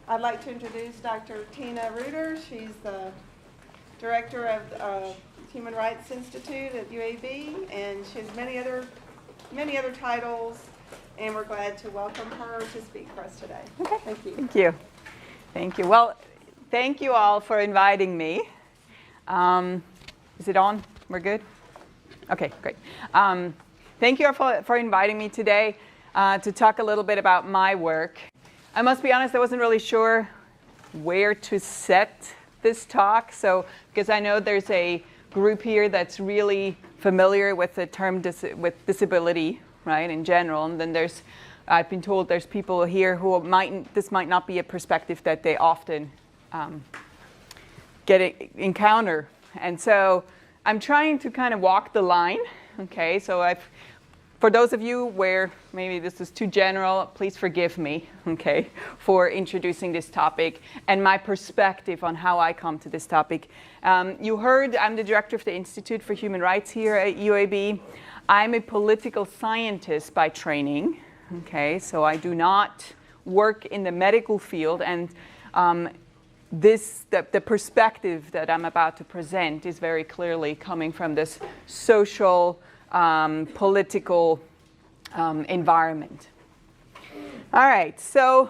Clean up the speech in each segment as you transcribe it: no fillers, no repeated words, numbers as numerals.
I'd like to introduce Dr. Tina Reuter. She's the director of the Human Rights Institute at UAB, and she has many other titles, and we're glad to welcome her to speak for us today. Okay. Thank you. Thank you. Thank you. Well, thank you all for inviting me. Is it on? We're good? Okay, great. Thank you all for inviting me today to talk a little bit about my work. I must be honest, I wasn't really sure where to set this talk, because I know there's a group here that's really familiar with the term with disability, right, in general, and then I've been told there's people here who this might not be a perspective that they often encounter, and so I'm trying to kind of walk the line. Okay, so for those of you where maybe this is too general, please forgive me, okay, for introducing this topic and my perspective on how I come to this topic. You heard I'm the director of the Institute for Human Rights here at UAB. I'm a political scientist by training, okay, so I do not work in the medical field, and the perspective that I'm about to present is very clearly coming from this social political environment. All right, so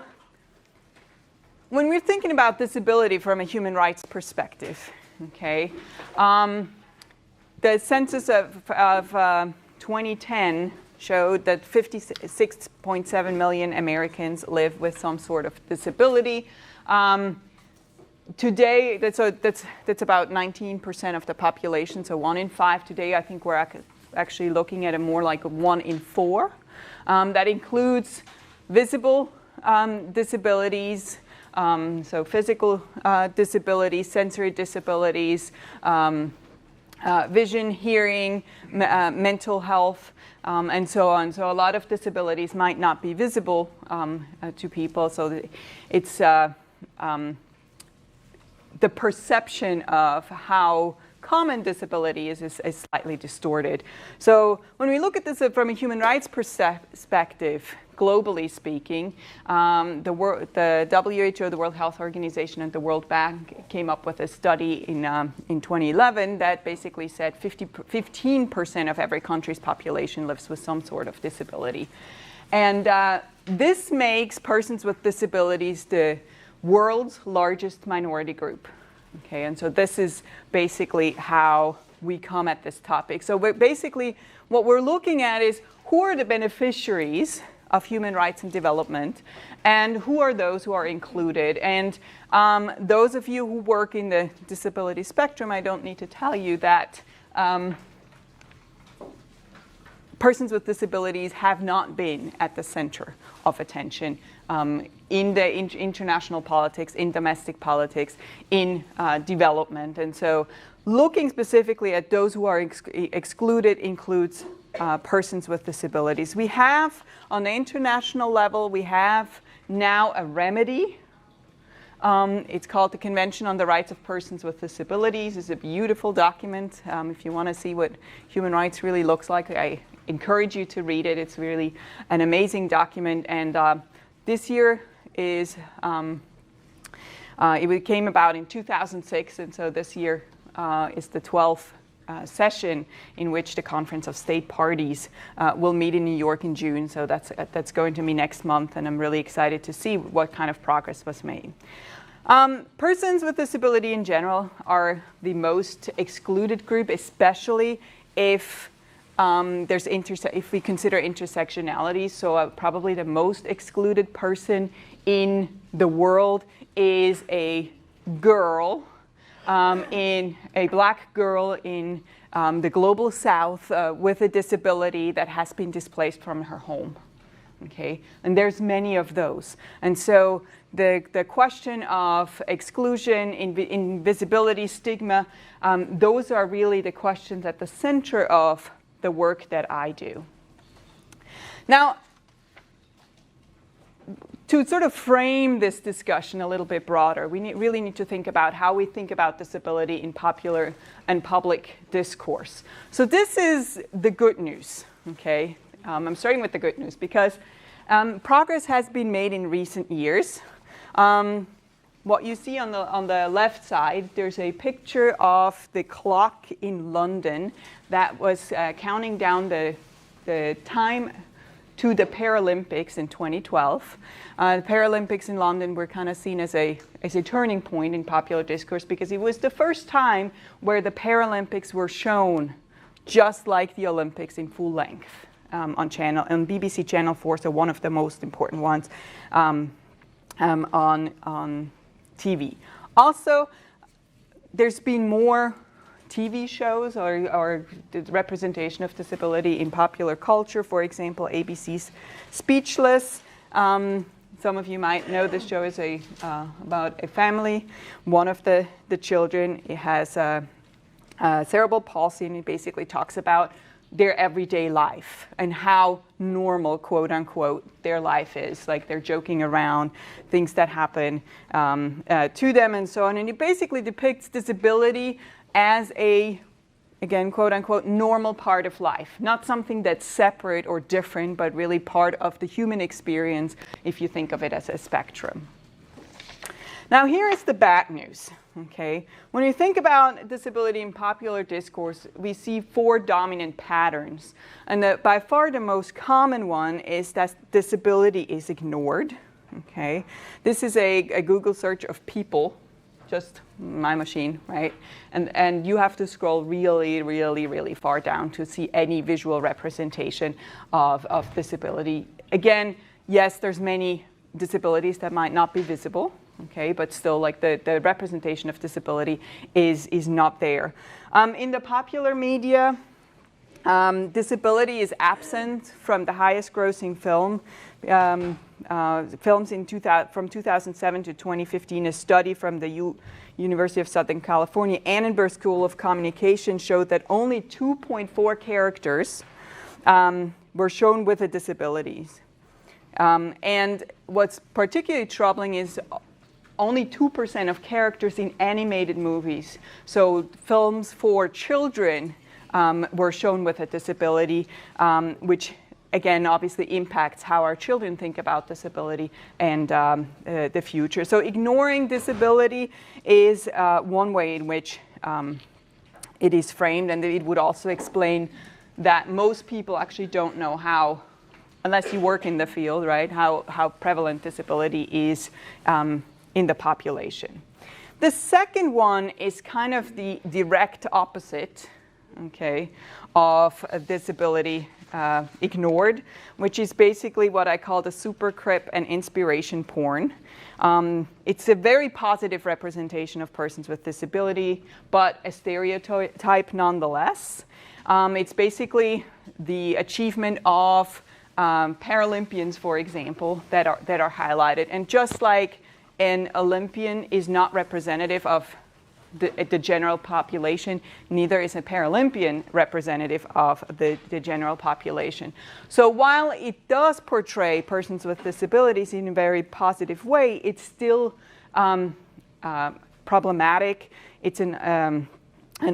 when we're thinking about disability from a human rights perspective, okay, the census of 2010 showed that 56.7 million Americans live with some sort of disability. Today, that's about 19% of the population, so 1 in 5 today. I think we're actually looking at a more like a 1 in 4. That includes visible disabilities, so physical disabilities, sensory disabilities, vision, hearing, mental health, and so on. So a lot of disabilities might not be visible to people, so it's the perception of how common disability is slightly distorted. So when we look at this from a human rights perspective, globally speaking, the WHO, the World Health Organization, and the World Bank came up with a study in 2011 that basically said 15% of every country's population lives with some sort of disability. And this makes persons with disabilities the world's largest minority group. Okay, and so this is basically how we come at this topic. So basically what we're looking at is who are the beneficiaries of human rights and development, and who are those who are included. And those of you who work in the disability spectrum, I don't need to tell you that persons with disabilities have not been at the center of attention in the international politics, in domestic politics, in development. And so looking specifically at those who are excluded includes persons with disabilities. We have, on the international level, we have now a remedy. It's called the Convention on the Rights of Persons with Disabilities. It's a beautiful document. If you want to see what human rights really looks like, I encourage you to read it. It's really an amazing document. And this year is, it came about in 2006, and so this year is the 12th session in which the Conference of State Parties will meet in New York in June. So that's going to be next month, and I'm really excited to see what kind of progress was made. Persons with disability in general are the most excluded group, especially if if we consider intersectionality. So probably the most excluded person in the world is a girl, in a black girl in the global south with a disability that has been displaced from her home. Okay, and there's many of those. And so the question of exclusion, invisibility, stigma, those are really the questions at the center of the work that I do. Now, to sort of frame this discussion a little bit broader, we really need to think about how we think about disability in popular and public discourse. So this is the good news, okay? I'm starting with the good news because progress has been made in recent years. What you see on the left side, there's a picture of the clock in London that was counting down the time to the Paralympics in 2012. The Paralympics in London were kind of seen as a turning point in popular discourse because it was the first time where the Paralympics were shown just like the Olympics in full length on BBC Channel 4, so one of the most important ones on TV. Also, there's been more TV shows or the representation of disability in popular culture. For example, ABC's Speechless. Some of you might know this show is about a family. One of the children has cerebral palsy, and it basically talks about their everyday life and how normal, quote unquote, their life is. Like they're joking around, things that happen to them and so on. And it basically depicts disability as a, again, quote unquote, normal part of life. Not something that's separate or different, but really part of the human experience if you think of it as a spectrum. Now here is the bad news. Okay, when you think about disability in popular discourse, we see 4 dominant patterns. And by far the most common one is that disability is ignored. Okay, this is a Google search of people, just my machine, right? And you have to scroll really, really, really far down to see any visual representation of disability. Again, yes, there's many disabilities that might not be visible. Okay, but still, like the representation of disability is not there. In the popular media, disability is absent from the highest grossing films from 2007 to 2015. A study from the University of Southern California Annenberg School of Communication showed that only 2.4 characters were shown with a disability. And what's particularly troubling is only 2% of characters in animated movies, so films for children, were shown with a disability, which again obviously impacts how our children think about disability and the future. So ignoring disability is one way in which it is framed, and it would also explain that most people actually don't know how, unless you work in the field, right, how prevalent disability is in the population. The second one is kind of the direct opposite, okay, of disability ignored, which is basically what I call the supercrip and inspiration porn. It's a very positive representation of persons with disability, but a stereotype nonetheless. It's basically the achievement of Paralympians, for example, that are highlighted. And just like an Olympian is not representative of the general population, neither is a Paralympian representative of the general population. So while it does portray persons with disabilities in a very positive way, it's still problematic. It's an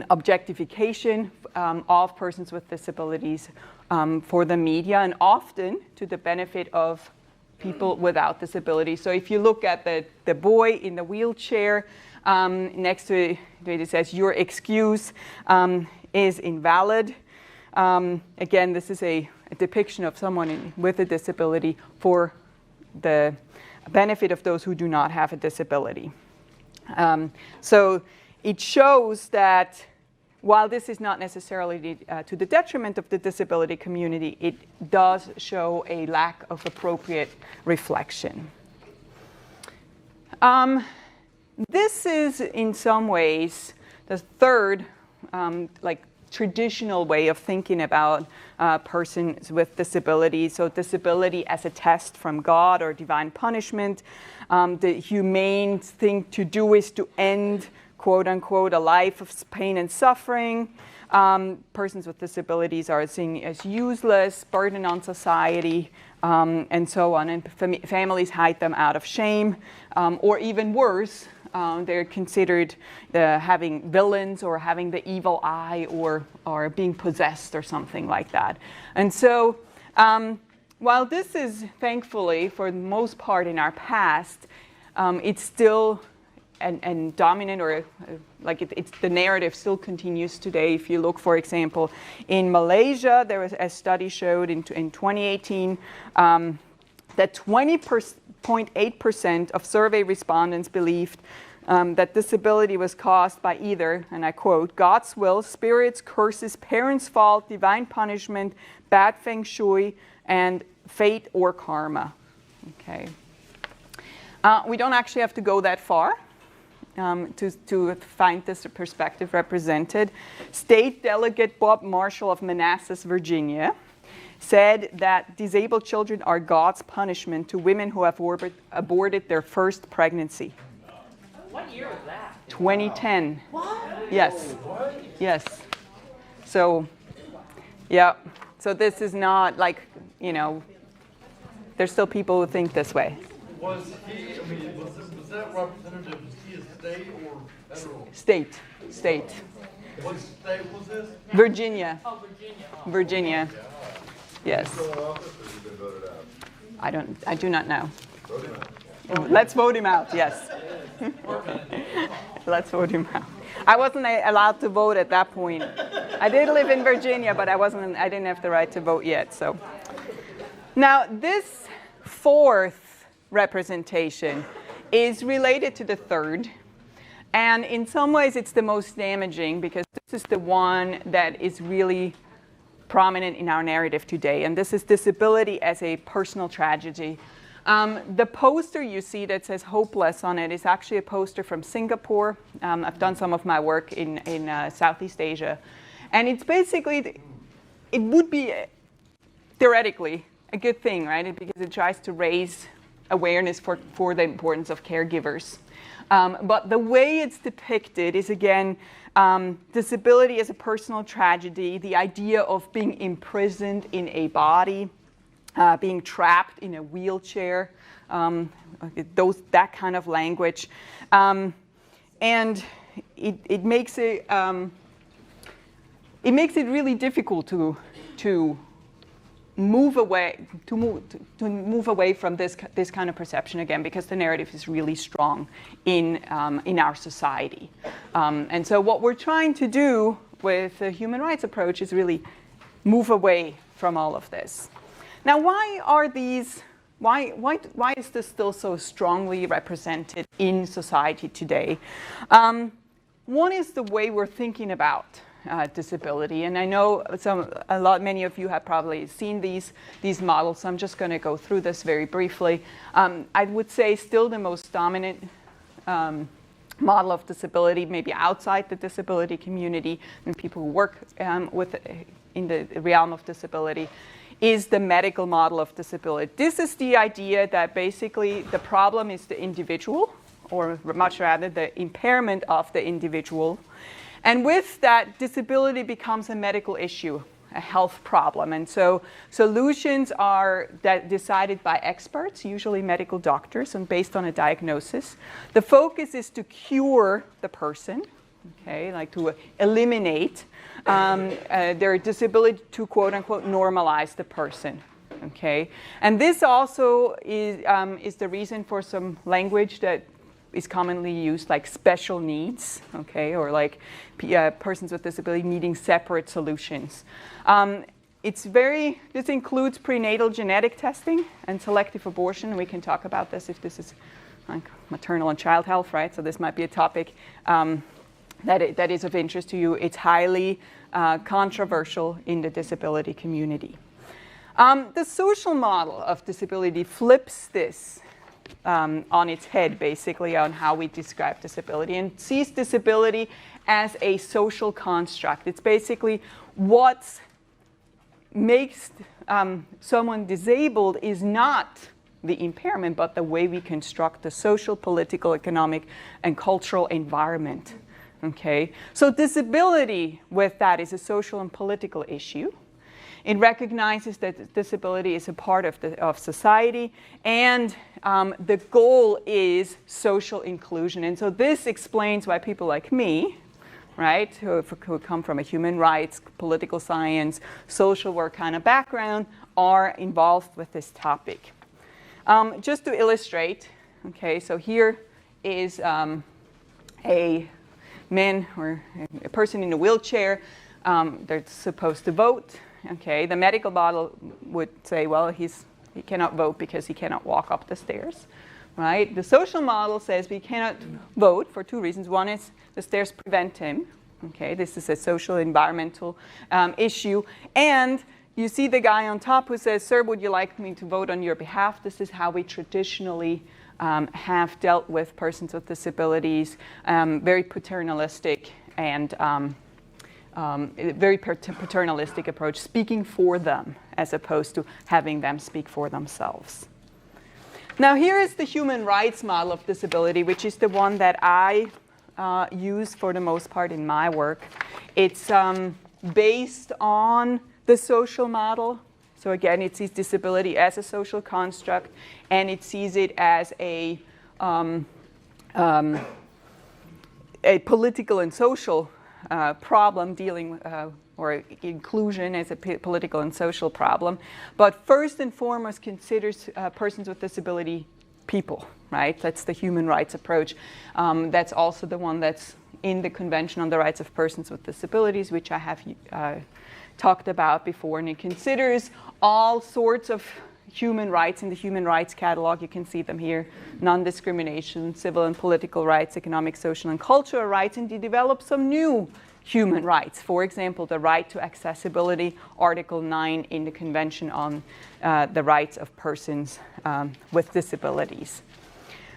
objectification of persons with disabilities for the media, and often to the benefit of people without disability. So if you look at the boy in the wheelchair, next to it, it says, "Your excuse is invalid." Again, this is a depiction of someone with a disability for the benefit of those who do not have a disability. So it shows that while this is not necessarily to the detriment of the disability community, it does show a lack of appropriate reflection. This is, in some ways, the third, traditional way of thinking about persons with disabilities. So disability as a test from God or divine punishment. The humane thing to do is to end, quote unquote, a life of pain and suffering. Persons with disabilities are seen as useless, burden on society, and so on. And families hide them out of shame, or even worse, they're considered having villains or having the evil eye or being possessed or something like that. And so while this is thankfully for the most part in our past, it's still and dominant, or it's the narrative still continues today. If you look, for example, in Malaysia, there was a study showed in 2018 that 20.8% of survey respondents believed that disability was caused by either, and I quote, God's will, spirits, curses, parents' fault, divine punishment, bad feng shui, and fate or karma. Okay. We don't actually have to go that far to find this perspective represented. State Delegate Bob Marshall of Manassas, Virginia, said that disabled children are God's punishment to women who have aborted their first pregnancy. What year was that? 2010. What? Yes. Yes. So, yeah. So this is not like, there's still people who think this way. Was that representative, was he a state or federal? State. What state was this? Virginia. Oh, Virginia. Oh. Virginia. Yes. Still in office, or has he been voted out? I do not know. Vote him out. Let's vote him out, yes. Let's vote him out. I wasn't allowed to vote at that point. I did live in Virginia, but I didn't have the right to vote yet. So now this fourth representation is related to the third. And in some ways it's the most damaging because this is the one that is really prominent in our narrative today. And this is disability as a personal tragedy. The poster you see that says hopeless on it is actually a poster from Singapore. I've done some of my work in Southeast Asia. And it's basically, it would be theoretically a good thing, right? Because it tries to raise awareness for the importance of caregivers. But the way it's depicted is, again, disability as a personal tragedy, the idea of being imprisoned in a body, being trapped in a wheelchair, that kind of language. And it makes it really difficult to move away from this kind of perception again, because the narrative is really strong in our society. And so what we're trying to do with the human rights approach is really move away from all of this. Now, why is this still so strongly represented in society today? One is the way we're thinking about disability, and I know many of you have probably seen these models, so I'm just going to go through this very briefly. I would say still the most dominant model of disability, maybe outside the disability community and people who work in the realm of disability, is the medical model of disability. This is the idea that basically the problem is the individual, or much rather the impairment of the individual. And with that, disability becomes a medical issue, a health problem. And so solutions are decided by experts, usually medical doctors, and based on a diagnosis. The focus is to cure the person, okay, like to eliminate their disability, to quote unquote normalize the person. Okay, and this also is the reason for some language that is commonly used, like special needs, okay, or like persons with disability needing separate solutions. This includes prenatal genetic testing and selective abortion. We can talk about this if this is like maternal and child health, right? So this might be a topic that is of interest to you. It's highly controversial in the disability community. The social model of disability flips this on its head, basically, on how we describe disability, and sees disability as a social construct. It's basically what makes someone disabled is not the impairment, but the way we construct the social, political, economic, and cultural environment. Okay, so disability with that is a social and political issue. It recognizes that disability is a part of society, and the goal is social inclusion. And so this explains why people like me, right, who come from a human rights, political science, social work kind of background, are involved with this topic. Just to illustrate, Okay, so here is a man or a person in a wheelchair. They're supposed to vote. Okay, the medical model would say, well, he cannot vote because he cannot walk up the stairs, right? The social model says we cannot vote for two reasons. One is the stairs prevent him. Okay, this is a social environmental issue. And you see the guy on top who says, sir, would you like me to vote on your behalf? This is how we traditionally have dealt with persons with disabilities, very paternalistic and very paternalistic approach, speaking for them as opposed to having them speak for themselves. Now here is the human rights model of disability, which is the one that I use for the most part in my work. It's based on the social model. So again, it sees disability as a social construct, and it sees it as a political and social problem dealing, or inclusion as a political and social problem. But first and foremost considers persons with disability people, right? That's the human rights approach. That's also the one that's in the Convention on the Rights of Persons with Disabilities, which I have talked about before, and it considers all sorts of human rights in the human rights catalog. You can see them here: non-discrimination, civil and political rights, economic, social, and cultural rights, and they develop some new human rights. For example, the right to accessibility, Article 9 in the Convention on the Rights of Persons with Disabilities.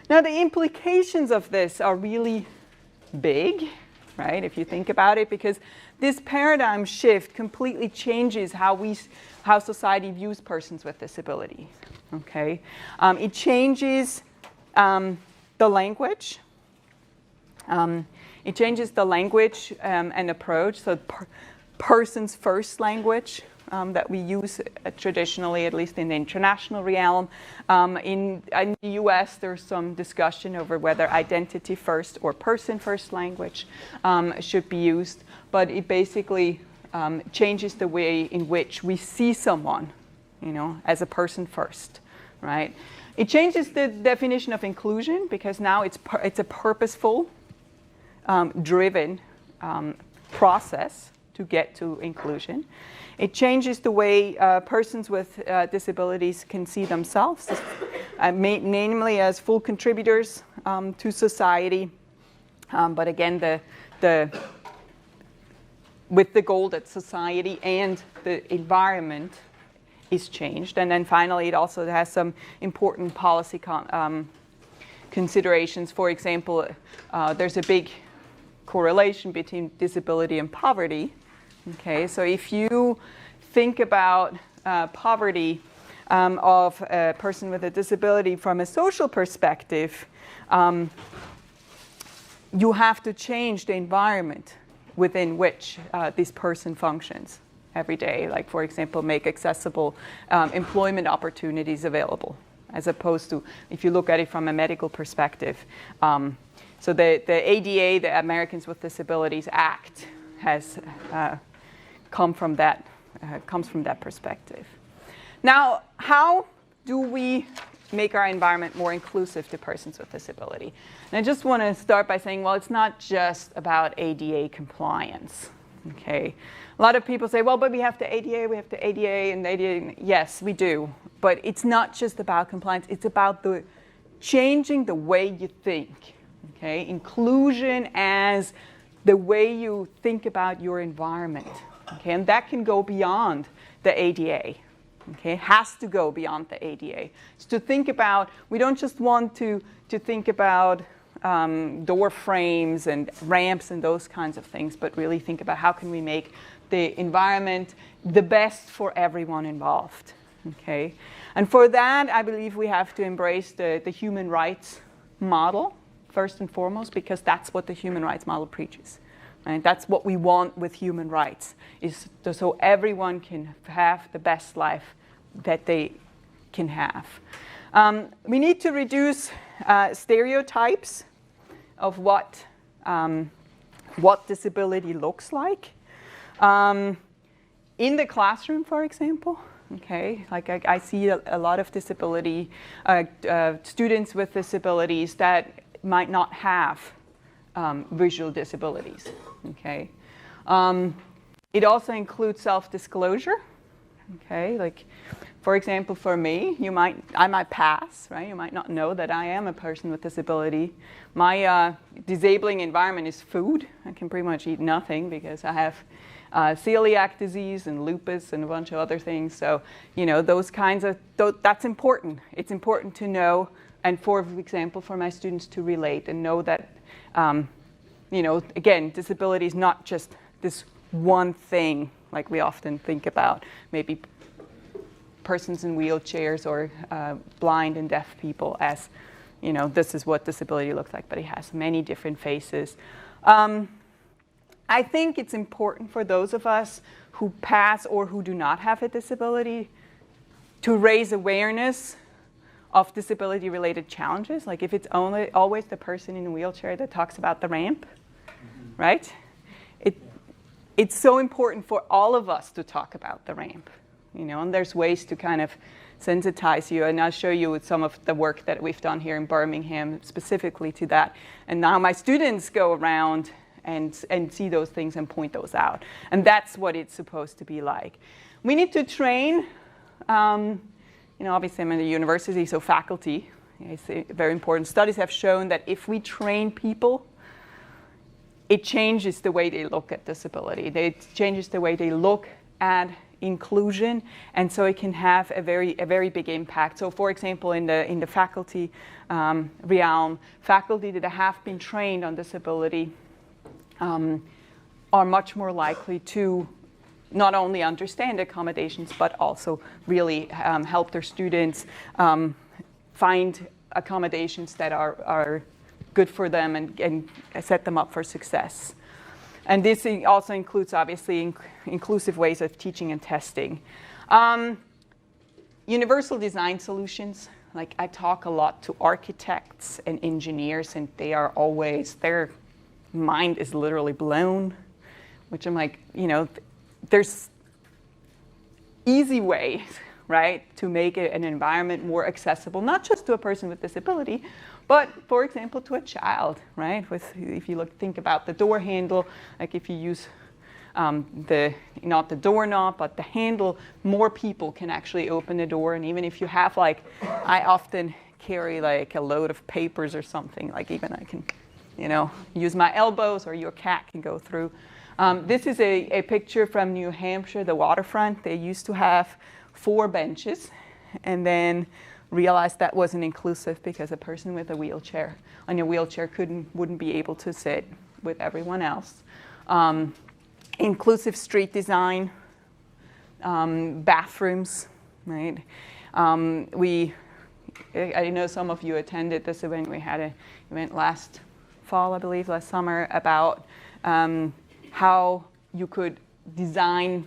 Now, the implications of this are really big, right, if you think about it, because this paradigm shift completely changes how society views persons with disability. Okay, it changes the language. It changes the language and approach. So, persons first language that we use traditionally, at least in the international realm. In the U.S., there's some discussion over whether identity first or person first language should be used. But it basically changes the way in which we see someone, as a person first, right? It changes the definition of inclusion, because now it's a purposeful, driven process to get to inclusion. It changes the way persons with disabilities can see themselves, namely as full contributors to society. But again, with the goal that society and the environment is changed. And then finally, it also has some important policy considerations. For example, there's a big correlation between disability and poverty. Okay, so if you think about poverty of a person with a disability from a social perspective, you have to change the environment within which this person functions every day. Like, for example, make accessible employment opportunities available, as opposed to if you look at it from a medical perspective. So the ADA, the Americans with Disabilities Act, has comes from that perspective. Now, how do we make our environment more inclusive to persons with disability? And I just want to start by saying, well, it's not just about ADA compliance. Okay, a lot of people say, well, but we have the ADA, and ADA. Yes, we do, but it's not just about compliance. It's about changing the way you think. Okay, inclusion as the way you think about your environment. Okay, and that can go beyond the ADA. Okay, it has to go beyond the ADA. It's to think about, we don't just want to think about door frames and ramps and those kinds of things, but really think about how can we make the environment the best for everyone involved. Okay, and for that, I believe we have to embrace the human rights model first and foremost, because that's what the human rights model preaches. Right? That's what we want with human rights, is so everyone can have the best life that they can have. We need to reduce stereotypes of what disability looks like. In the classroom, for example, Okay, like I see a lot of disability, students with disabilities that might not have visual disabilities. Okay, it also includes self-disclosure. Okay, like for example, for me, I might pass, right? You might not know that I am a person with disability. My disabling environment is food. I can pretty much eat nothing because I have celiac disease and lupus and a bunch of other things. So, those kinds of, that's important. It's important to know, and for example, for my students to relate and know that, again, disability is not just this one thing like we often think about, maybe persons in wheelchairs or blind and deaf people as, this is what disability looks like, but it has many different faces. I think it's important for those of us who pass or who do not have a disability to raise awareness of disability-related challenges. Like if it's always the person in a wheelchair that talks about the ramp, right? It's so important for all of us to talk about the ramp, and there's ways to kind of sensitize you. And I'll show you some of the work that we've done here in Birmingham specifically to that. And now my students go around and see those things and point those out. And that's what it's supposed to be like. We need to train, obviously I'm in the university, so faculty is very important. Studies have shown that if we train people, it changes the way they look at disability. It changes the way they look at inclusion, and so it can have a very big impact. So, for example, in the faculty realm, faculty that have been trained on disability are much more likely to not only understand accommodations, but also really help their students find accommodations that are good for them and set them up for success. And this also includes, obviously, inclusive ways of teaching and testing. Universal design solutions, like I talk a lot to architects and engineers, and their mind is literally blown, which I'm like, there's easy ways, right, to make an environment more accessible, not just to a person with disability, but, for example, to a child, right? If you think about the door handle, like if you use not the doorknob, but the handle, more people can actually open the door. And even if you have, I often carry a load of papers or something, even I can, use my elbows, or your cat can go through. This is a picture from New Hampshire, the waterfront. They used to have 4 benches, and then realized that wasn't inclusive because a person with a wheelchair wouldn't be able to sit with everyone else. Inclusive street design, bathrooms, right? I know some of you attended this event. We had an event last summer, about how you could design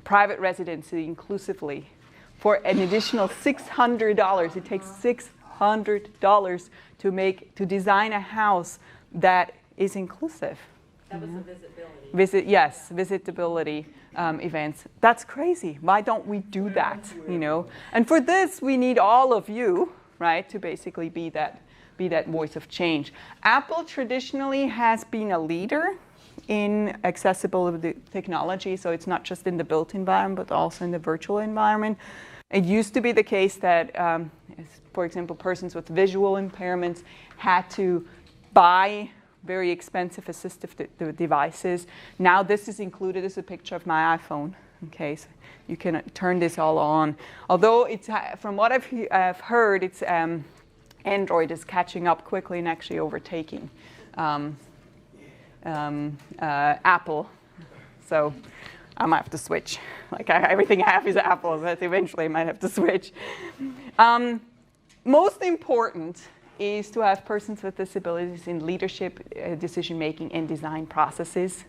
private residency inclusively for an additional $600. It takes $600 to design a house that is inclusive. That was the visibility. Visitability events. That's crazy. Why don't we do that? And for this, we need all of you, right, to basically be that voice of change. Apple traditionally has been a leader in accessibility technology, so it's not just in the built environment, but also in the virtual environment. It used to be the case that, for example, persons with visual impairments had to buy very expensive assistive devices. Now this is included as a picture of my iPhone. Okay, so you can turn this all on. Although it's, from what I've heard, it's Android is catching up quickly and actually overtaking Apple. So I might have to switch. Everything I have is Apple, but eventually I might have to switch. Most important is to have persons with disabilities in leadership, decision-making, and design processes.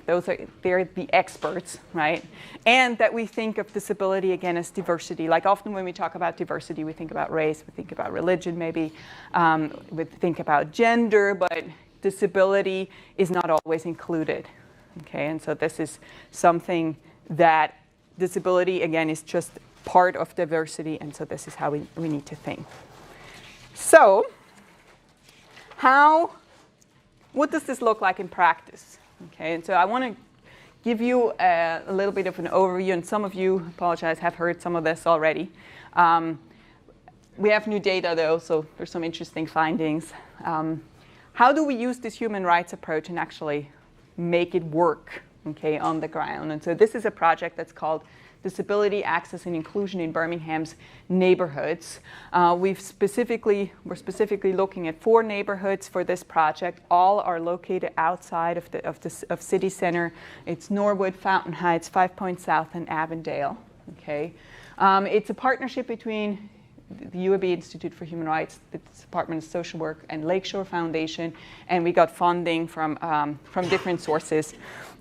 They're the experts, right? And that we think of disability, again, as diversity. Often when we talk about diversity, we think about race, we think about religion, maybe. We think about gender, but disability is not always included. Okay, and so this is something that disability, again, is just part of diversity, and so this is how we need to think. So, what does this look like in practice? Okay, and so I want to give you a little bit of an overview, and some of you, apologize, have heard some of this already. We have new data though, so there's some interesting findings. How do we use this human rights approach and actually make it work, okay, on the ground? And so this is a project that's called Disability Access and Inclusion in Birmingham's Neighborhoods. We're specifically looking at 4 neighborhoods for this project. All are located outside of city center. It's Norwood, Fountain Heights, 5 Points South, and Avondale. Okay, it's a partnership between the UAB Institute for Human Rights, the Department of Social Work, and Lakeshore Foundation, and we got funding from different sources.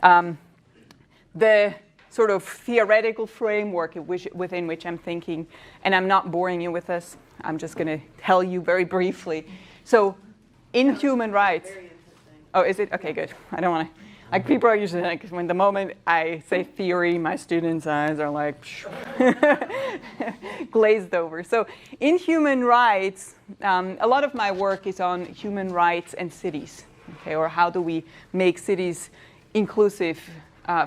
The sort of theoretical framework within which I'm thinking, and I'm not boring you with this, I'm just going to tell you very briefly. So, in human rights, oh, is it? Okay, good. I don't want to. Like, people are usually like, when the moment I say theory, my students' eyes are like glazed over. So in human rights, a lot of my work is on human rights and cities, okay, or how do we make cities inclusive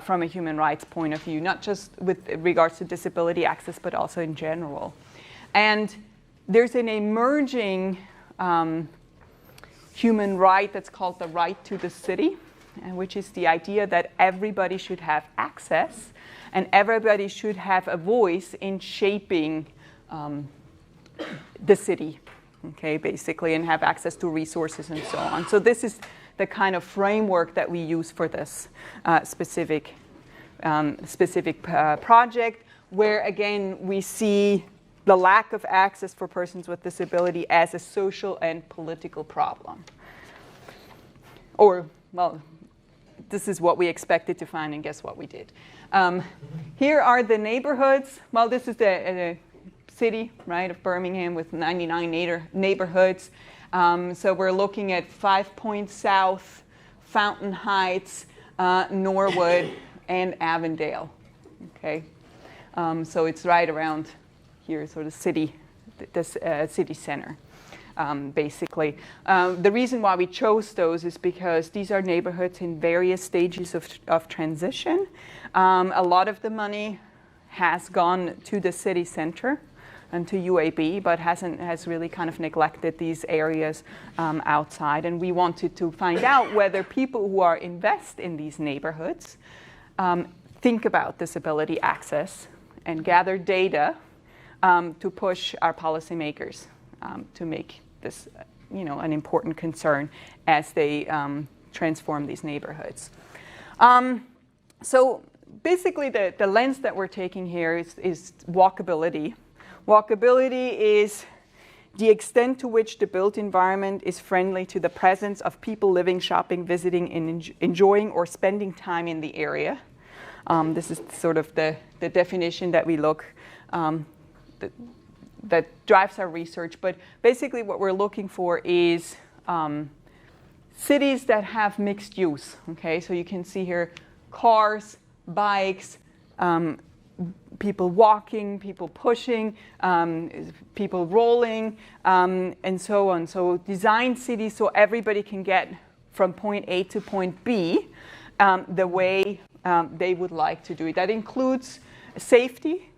from a human rights point of view, not just with regards to disability access, but also in general. And there's an emerging human right that's called the right to the city, which is the idea that everybody should have access and everybody should have a voice in shaping the city, okay, basically, and have access to resources and so on. So this is the kind of framework that we use for this specific project, where, again, we see the lack of access for persons with disability as a social and political problem. Or, well, this is what we expected to find, and guess what we did. Here are the neighborhoods. Well, this is the city, right, of Birmingham with 99 neighborhoods. So we're looking at 5 Points South, Fountain Heights, Norwood, and Avondale. Okay, so it's right around here, sort of city, this city center. Basically. The reason why we chose those is because these are neighborhoods in various stages of transition. A lot of the money has gone to the city center and to UAB, but has really kind of neglected these areas outside. And we wanted to find out whether people who are invest in these neighborhoods think about disability access and gather data to push our policymakers to make this, an important concern as they transform these neighborhoods. So basically, the lens that we're taking here is walkability. Walkability is the extent to which the built environment is friendly to the presence of people living, shopping, visiting, and enjoying or spending time in the area. This is sort of the definition that we look that drives our research, but basically what we're looking for is cities that have mixed use, okay? So you can see here cars, bikes, people walking, people pushing, people rolling, and so on. So design cities so everybody can get from point A to point B the way they would like to do it. That includes safety,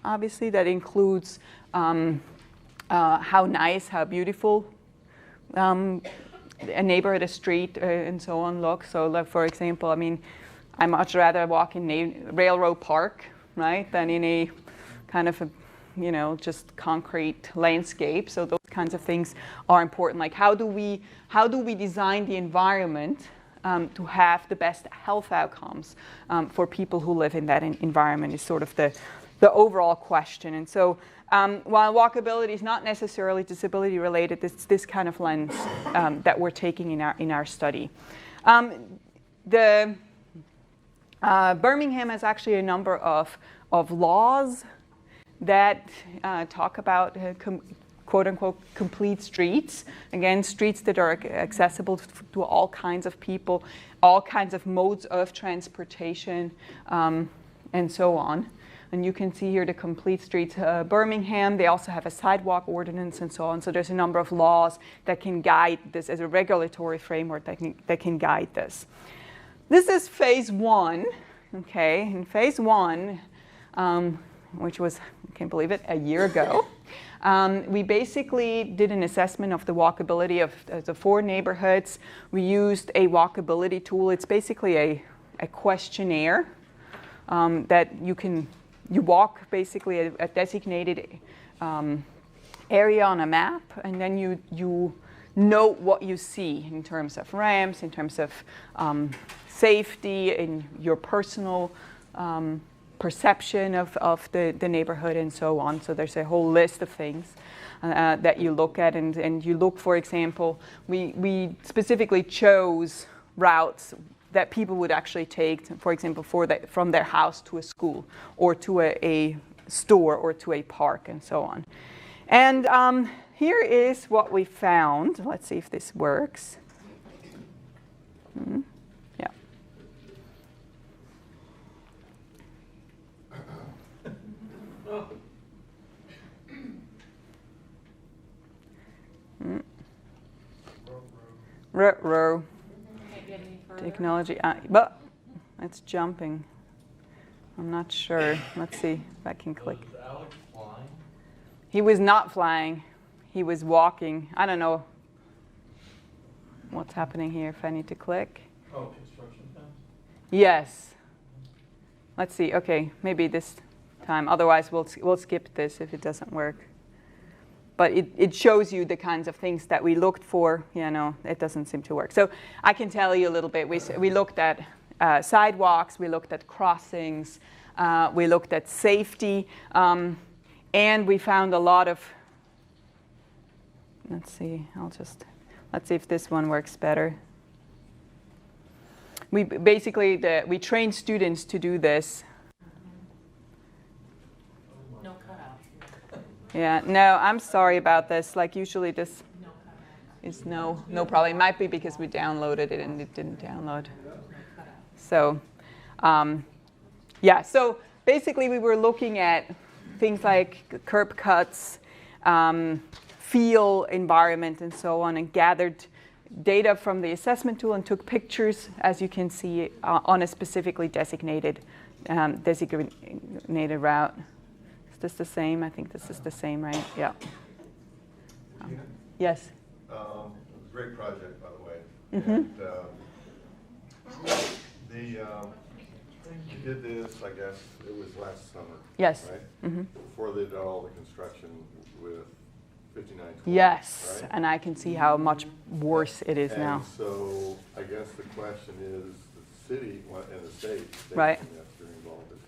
obviously, that includes how nice, how beautiful a neighborhood, a street, and so on looks. So, like, for example, I mean, I much rather walk in Railroad Park, right, than in a kind of a, just concrete landscape. So those kinds of things are important. Like, how do we design the environment to have the best health outcomes for people who live in that environment is sort of the overall question. And so while walkability is not necessarily disability related, it's this kind of lens that we're taking in our study. Birmingham has actually a number of laws that talk about quote-unquote complete streets. Again, streets that are accessible to all kinds of people, all kinds of modes of transportation, and so on. And you can see here the complete streets. Birmingham, they also have a sidewalk ordinance and so on. So there's a number of laws that can guide this as a regulatory framework that can guide this. This is phase 1, okay? In phase 1, which was, I can't believe it, a year ago, we basically did an assessment of the walkability of the 4 neighborhoods. We used a walkability tool. It's basically a questionnaire that you walk basically a designated area on a map, and then you note what you see in terms of ramps, in terms of safety, in your personal perception of the neighborhood and so on. So there's a whole list of things that you look at, and you look, for example, we specifically chose routes that people would actually take, for example, from their house to a school or to a store or to a park and so on. And here is what we found. Let's see if this works. Yeah. Row. Technology, but it's jumping. I'm not sure. Let's see if I can click. Was Alex flying? He was not flying. He was walking. I don't know what's happening here if I need to click. Oh, construction fence? Yes. Let's see. Okay, maybe this time. Otherwise, we'll skip this if it doesn't work. But it shows you the kinds of things that we looked for. Yeah, no, it doesn't seem to work. So I can tell you a little bit. We looked at sidewalks, we looked at crossings, we looked at safety, and we found a lot of, let's see if this one works better. We basically, we trained students to do this. Yeah, no, I'm sorry about this. Like usually this is no problem. It might be because we downloaded it and it didn't download. So, yeah, so basically we were looking at things like curb cuts, feel, environment, and so on, and gathered data from the assessment tool and took pictures, as you can see, on a specifically designated route. Is this the same? I think this is the same, right? Yeah. Yes. It was a great project, by the way. Mm-hmm. And you did this, I guess, it was last summer. Yes. Right? Mm-hmm. Before they did all the construction with 5920. Yes, right? and I can see how much worse it is and now. So I guess the question is, the city and the state Right. and they're involved, is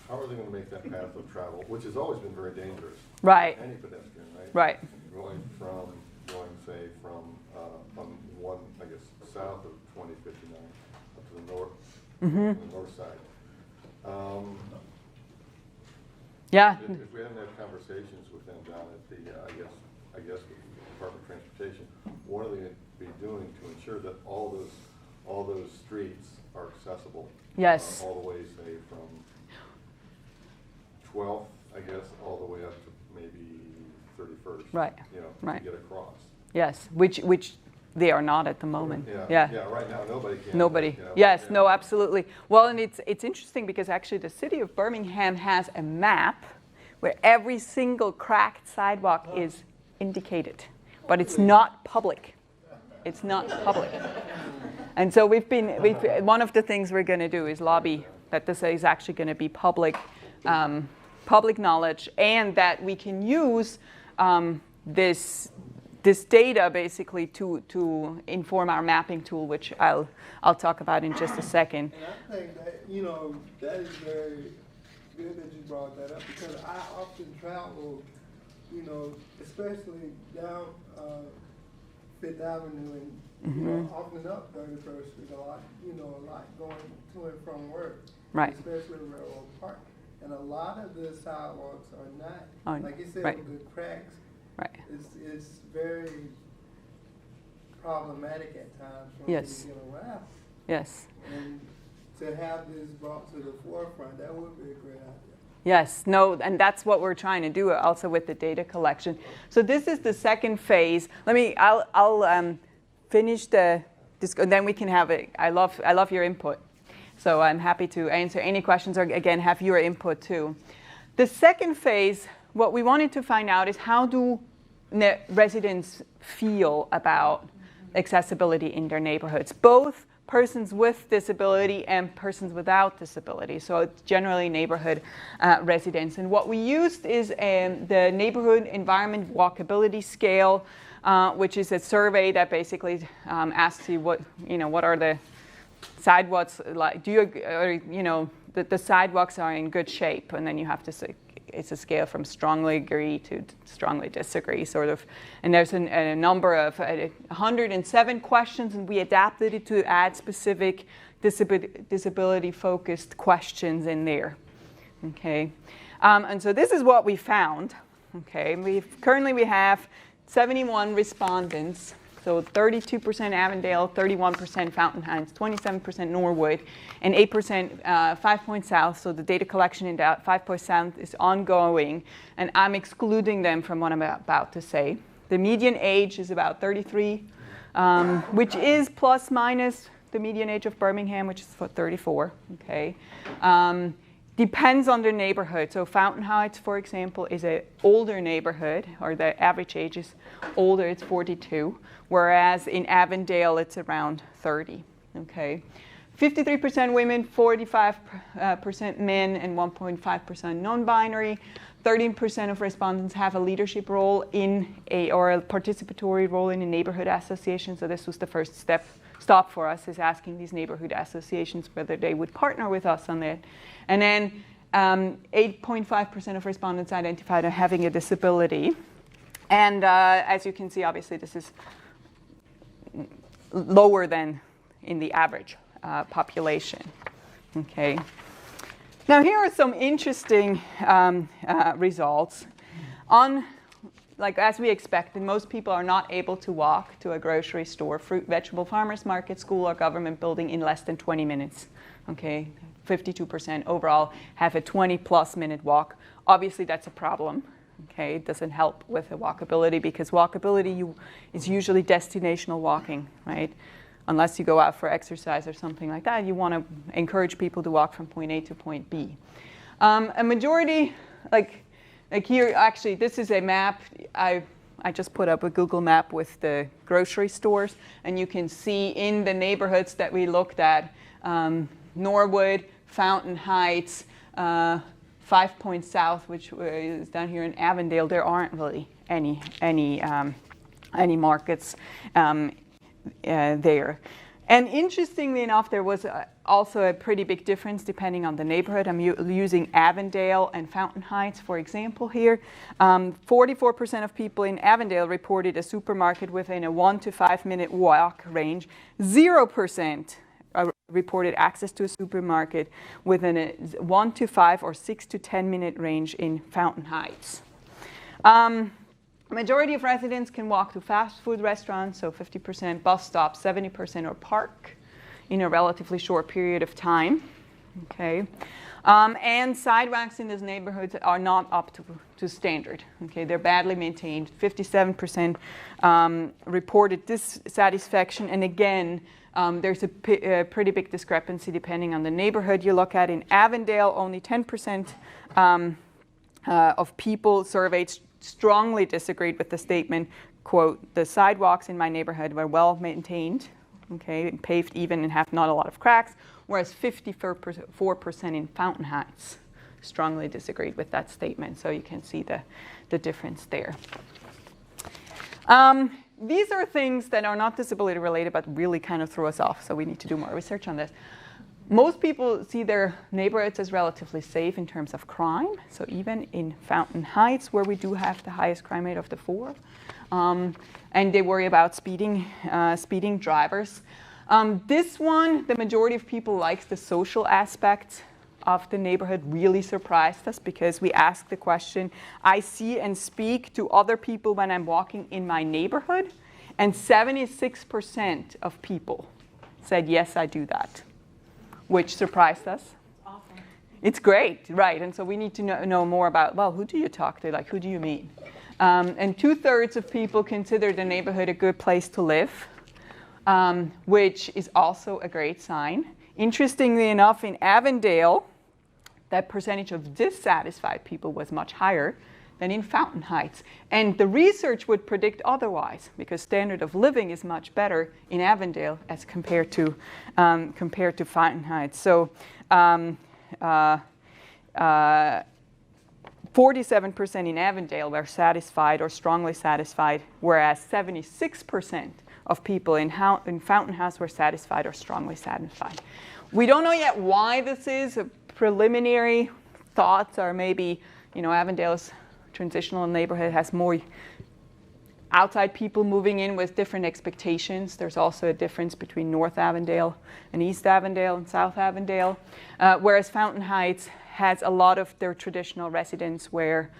how are they going to make that path of travel, which has always been very dangerous? Right. Any pedestrian, right? Right. Going say from one, I guess, south of 2059 up to the north, Mm-hmm. the north side. Yeah. If we hadn't had conversations with them down at the, I guess with the Department of Transportation, what are they going to be doing to ensure that all those streets are accessible? Yes. All the way, say, from 12th, I guess, all the way up to maybe 31st. Right. You know, Right. to get across. Yes, which they are not at the moment. Yeah, right now, nobody can. Nobody. You know, Yes, yeah. no, absolutely. Well, and it's interesting because actually the city of Birmingham has a map where every single cracked sidewalk is indicated, but it's not public. It's not public. And so one of the things we're going to do is lobby that this is actually going to be public knowledge, and that we can use this data basically to inform our mapping tool, which I'll talk about in just a second. And I think that, that is very good that you brought that up, because I often travel, especially down Fifth Avenue and, often up 31st Street a lot, a lot going to and from work. Right. Especially Railroad Park. And a lot of the sidewalks are not, like you said, right. with the cracks. Right. It's very problematic at times for Yes. people to get around. Yes. And to have this brought to the forefront, that would be a great idea. Yes, no, and that's what we're trying to do also with the data collection. So this is the second phase. I'll finish and then we can have it. I love your input. So I'm happy to answer any questions or again have your input too. The second phase, what we wanted to find out is how do residents feel about accessibility in their neighborhoods, both persons with disability and persons without disability. So it's generally neighborhood residents. And what we used is the Neighborhood Environment Walkability Scale, which is a survey that basically asks you what are the sidewalks like? The sidewalks are in good shape, and then you have to say it's a scale from strongly agree to strongly disagree, sort of. And there's a number of 107 questions, and we adapted it to add specific disability-focused questions in there. Okay, and so this is what we found. Okay, currently we have 71 respondents. So 32% Avondale, 31% Fountain Heights, 27% Norwood, and 8% 5 Points South. So the data collection in that 5 Points South is ongoing, and I'm excluding them from what I'm about to say. The median age is about 33, which is plus minus the median age of Birmingham, which is 34. Okay. Depends on the neighborhood. So Fountain Heights, for example, is an older neighborhood, or the average age is older, it's 42, whereas in Avondale, it's around 30, okay? 53% women, 45% men, and 1.5% non-binary. 13% of respondents have a leadership role or a participatory role in a neighborhood association. So this was the first stop for us, is asking these neighborhood associations whether they would partner with us on that. And then 8.5% of respondents identified as having a disability. And as you can see, obviously, this is lower than in the average population. Okay. Now, here are some interesting results. As we expected, most people are not able to walk to a grocery store, fruit, vegetable, farmer's market, school, or government building in less than 20 minutes. Okay, 52% overall have a 20-plus minute walk. Obviously, that's a problem. Okay, it doesn't help with the walkability, because walkability is usually destinational walking, right? Unless you go out for exercise or something like that, you want to encourage people to walk from point A to point B. A majority, like here, actually, this is a map. I just put up a Google map with the grocery stores, and you can see in the neighborhoods that we looked at, Norwood, Fountain Heights, 5 Points South, which is down here in Avondale, there aren't really any markets there. And interestingly enough, there was also a pretty big difference depending on the neighborhood. I'm using Avondale and Fountain Heights, for example, here. 44% of people in Avondale reported a supermarket within a 1 to 5 minute walk range. 0% reported access to a supermarket within a 1 to 5 or 6 to 10 minute range in Fountain Heights. Majority of residents can walk to fast food restaurants, so 50%, bus stops, 70%, or park in a relatively short period of time. Okay, and sidewalks in these neighborhoods are not up to standard. Okay, they're badly maintained. 57% reported dissatisfaction, and again, there's a pretty big discrepancy depending on the neighborhood you look at. In Avondale, only 10% of people surveyed strongly disagreed with the statement, quote, "The sidewalks in my neighborhood were well maintained, okay, paved even and have not a lot of cracks," whereas 54% in Fountain Heights strongly disagreed with that statement. So you can see the difference there. These are things that are not disability related, but really kind of throw us off. So we need to do more research on this. Most people see their neighborhoods as relatively safe in terms of crime. So even in Fountain Heights, where we do have the highest crime rate of the 4, and they worry about speeding drivers. This one, the majority of people likes the social aspect of the neighborhood. Really surprised us, because we asked the question, I see and speak to other people when I'm walking in my neighborhood, and 76% of people said, yes, I do that, which surprised us. Awesome. It's great, right? And so we need to know more about, well, who do you talk to? Like, who do you meet? And 2/3 of people consider the neighborhood a good place to live, which is also a great sign. Interestingly enough, in Avondale, that percentage of dissatisfied people was much higher than in Fountain Heights. And the research would predict otherwise, because standard of living is much better in Avondale as compared to Fountain Heights. So 47% in Avondale were satisfied or strongly satisfied, whereas 76% of people in Fountain House were satisfied or strongly satisfied. We don't know yet why this is. Preliminary thoughts are maybe, Avondale's transitional neighborhood has more outside people moving in with different expectations. There's also a difference between North Avondale and East Avondale and South Avondale, whereas Fountain Heights has a lot of their traditional residents where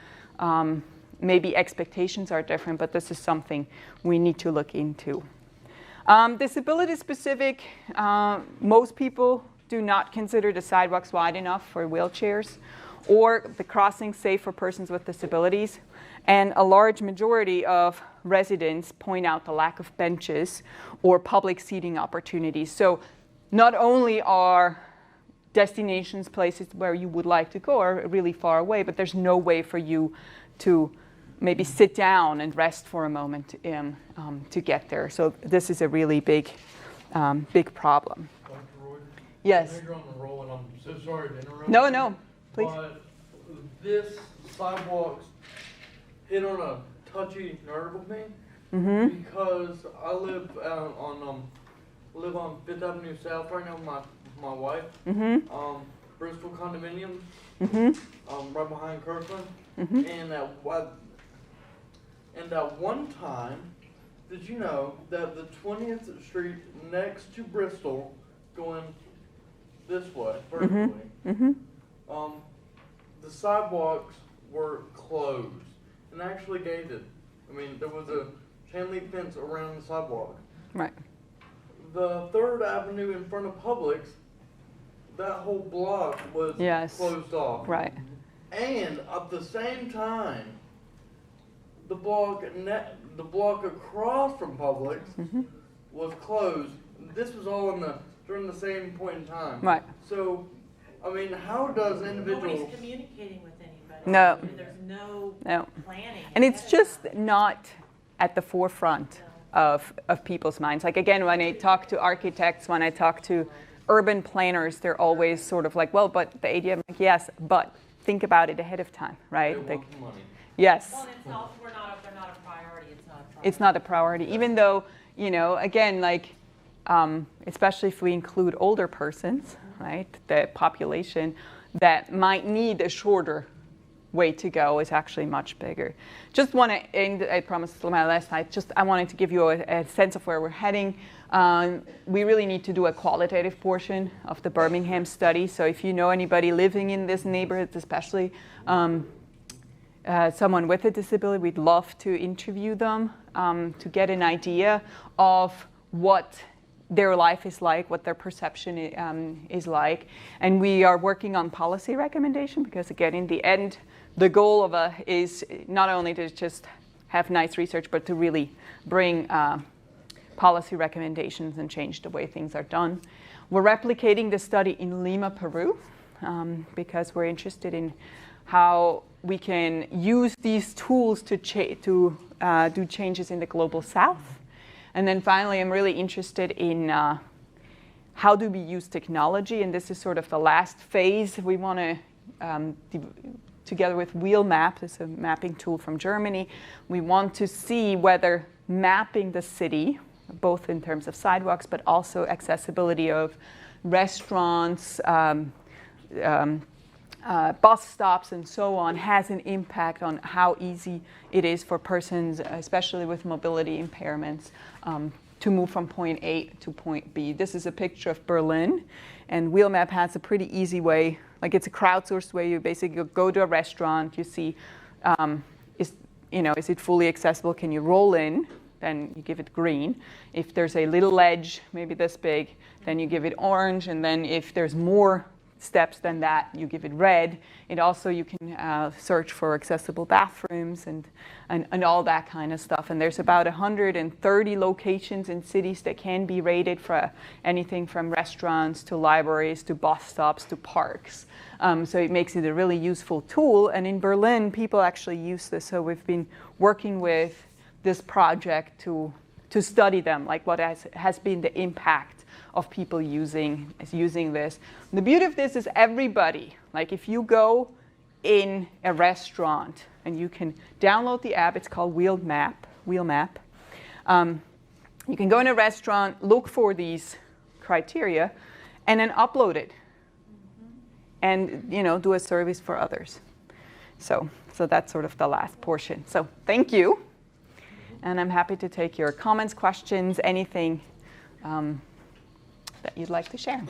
maybe expectations are different, but this is something we need to look into. Disability specific, most people do not consider the sidewalks wide enough for wheelchairs or the crossings safe for persons with disabilities. And a large majority of residents point out the lack of benches or public seating opportunities. So not only are destinations, places where you would like to go are really far away, but there's no way for you to maybe sit down and rest for a moment to get there. So this is a really big problem. Dr. Reuter? Yes. I know you're on the roll, and I'm so sorry to interrupt. No, please. But this sidewalks hit on a touchy nerve with me because I live on 5th Avenue South right now with my wife. Bristol condominiums, right behind Kirkland. And at one time, did you know that the 20th Street next to Bristol, going this way vertically, the sidewalks were closed and actually gated. I mean, there was a chain link fence around the sidewalk. Right. The 3rd Avenue in front of Publix, that whole block was closed off. Right. And at the same time, the block across from Publix was closed. This was all during the same point in time. Right. So, I mean, how does individuals? Nobody's communicating with anybody. No. There's no planning. And it's just not at the forefront of people's minds. Like, again, when I talk to architects, when I talk to urban planners, they're always sort of like, well, but the ADA, I'm like, yes, but think about it ahead of time, right? They Like, want money. yes. Well, it's also, they're not a priority. It's not a priority. It's not a priority, even though, again, like, especially if we include older persons, right, the population that might need a shorter way to go is actually much bigger. Just want to end, I promised my last slide, I wanted to give you a sense of where we're heading. We really need to do a qualitative portion of the Birmingham study. So if you know anybody living in this neighborhood, especially someone with a disability, we'd love to interview them to get an idea of what their life is like, what their perception is like. And we are working on policy recommendation because, again, in the end, the goal of is not only to just have nice research, but to really bring policy recommendations and change the way things are done. We're replicating the study in Lima, Peru, because we're interested in how we can use these tools to do changes in the global south. And then finally, I'm really interested in how do we use technology, and this is sort of the last phase. We want to, together with WheelMap, it's a mapping tool from Germany, we want to see whether mapping the city, both in terms of sidewalks, but also accessibility of restaurants, bus stops and so on, has an impact on how easy it is for persons, especially with mobility impairments, to move from point A to point B. This is a picture of Berlin, and WheelMap has a pretty easy way, like it's a crowdsourced way. You basically go to a restaurant, you see, is it fully accessible? Can you roll in? Then you give it green. If there's a little ledge, maybe this big, then you give it orange, and then if there's more steps than that. You give it red. It also, you can search for accessible bathrooms and all that kind of stuff. And there's about 130 locations in cities that can be rated for anything from restaurants to libraries to bus stops to parks. So it makes it a really useful tool. And in Berlin, people actually use this. So we've been working with this project to study them, like what has been the impact of people using this. And the beauty of this is everybody, like if you go in a restaurant and you can download the app, it's called Wheel Map. You can go in a restaurant, look for these criteria, and then upload it, and do a service for others. So that's sort of the last portion. So thank you, and I'm happy to take your comments, questions, anything that you'd like to share.